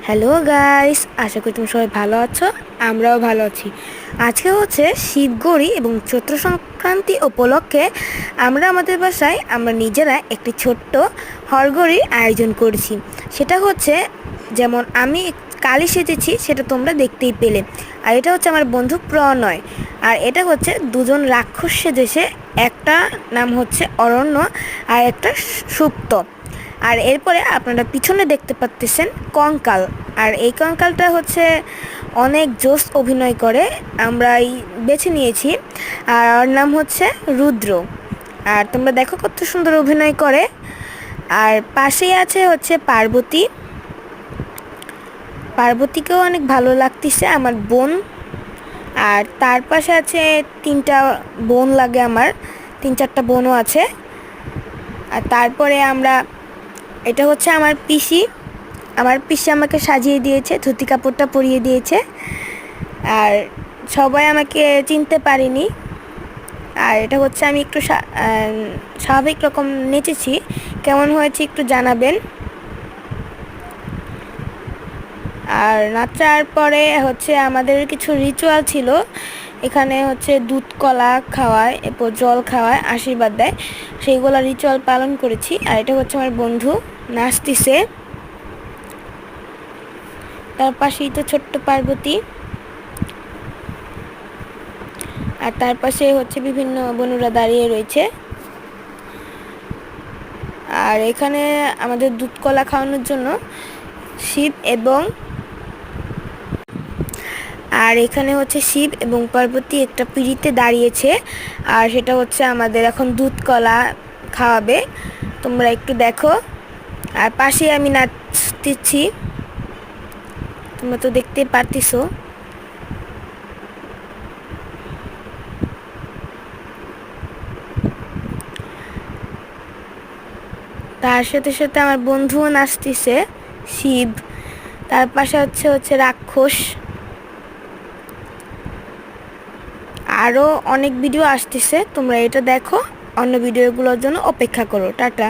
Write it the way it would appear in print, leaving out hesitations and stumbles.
Hello guys, আশা করি তুমি সবাই ভালো আছো। আমরাও ভালো আছি। আজকে হচ্ছে শিবগড়ি এবং চৈত্র সংক্রান্তি উপলক্ষে আমাদের বাসায় আমরা নিজেরা একটি ছোট্ট হরগড়ির আয়োজন করেছি। সেটা হচ্ছে যেমন আমি কালী সেজেছি, সেটা তোমরা দেখতেই পেলে। আর এটা হচ্ছে আমার বন্ধু প্রণয়। আর এটা হচ্ছে দুজন রাক্ষস সেজেছে, একটা নাম হচ্ছে অরণ্য আর একটা সুপ্ত। আর এরপরে আপনারা পিছনে দেখতে পাচ্ছেন কঙ্কাল। আর এই কঙ্কালটা হচ্ছে অনেক জোস অভিনয় করে, আমরা বেছে নিয়েছি। আর ওর নাম হচ্ছে রুদ্র। আর তোমরা দেখো কত সুন্দর অভিনয় করে। আর পাশেই আছে হচ্ছে পার্বতী। পার্বতীকেও অনেক ভালো লাগতেছে, আমার বোন। আর তার পাশে আছে তিনটা বোন লাগে আমার, 3-4টা বোনও আছে। আর তারপরে এটা হচ্ছে আমার পিসি। আমার পিসি আমাকে সাজিয়ে দিয়েছে, ধুতি কাপড়টা পরিয়ে দিয়েছে। আর সবাই আমাকে চিনতে পারেনি। আর এটা হচ্ছে আমি একটু স্বাভাবিক রকম নেচেছি, কেমন হয়েছে একটু জানাবেন। আর নাচার পরে হচ্ছে আমাদের কিছু রিচুয়াল ছিল। এখানে হচ্ছে দুধ কলা খাওয়ায়, এরপর জল খাওয়ায়, আশীর্বাদ দেয়। সেইগুলো রিচুয়াল পালন করেছি। আর এটা হচ্ছে আমার বন্ধু নাচতেছে। তার পাশেই তো ছোট্ট পার্বতী। আর তার পাশে হচ্ছে বিভিন্ন বনুরা দাঁড়িয়ে রয়েছে। আর এখানে আমাদের দুধ কলা খাওয়ানোর জন্য শিব এবং এখানে হচ্ছে শিব এবং পার্বতী একটা পিঁড়িতে দাঁড়িয়েছে। আর সেটা হচ্ছে আমাদের এখন দুধ কলা খাওয়াবে, তোমরা একটু দেখো। আর পাশে আমি নাচতেছি, তোমরা তো দেখতে পারতেছো। তার সাথে সাথে আমার বন্ধুও নাচতেছে, শিব। তার পাশে হচ্ছে রাক্ষস। আরও অনেক ভিডিও আসতেছে, তোমরা এটা দেখো, অন্য ভিডিওগুলোর জন্য অপেক্ষা করো। টাটা।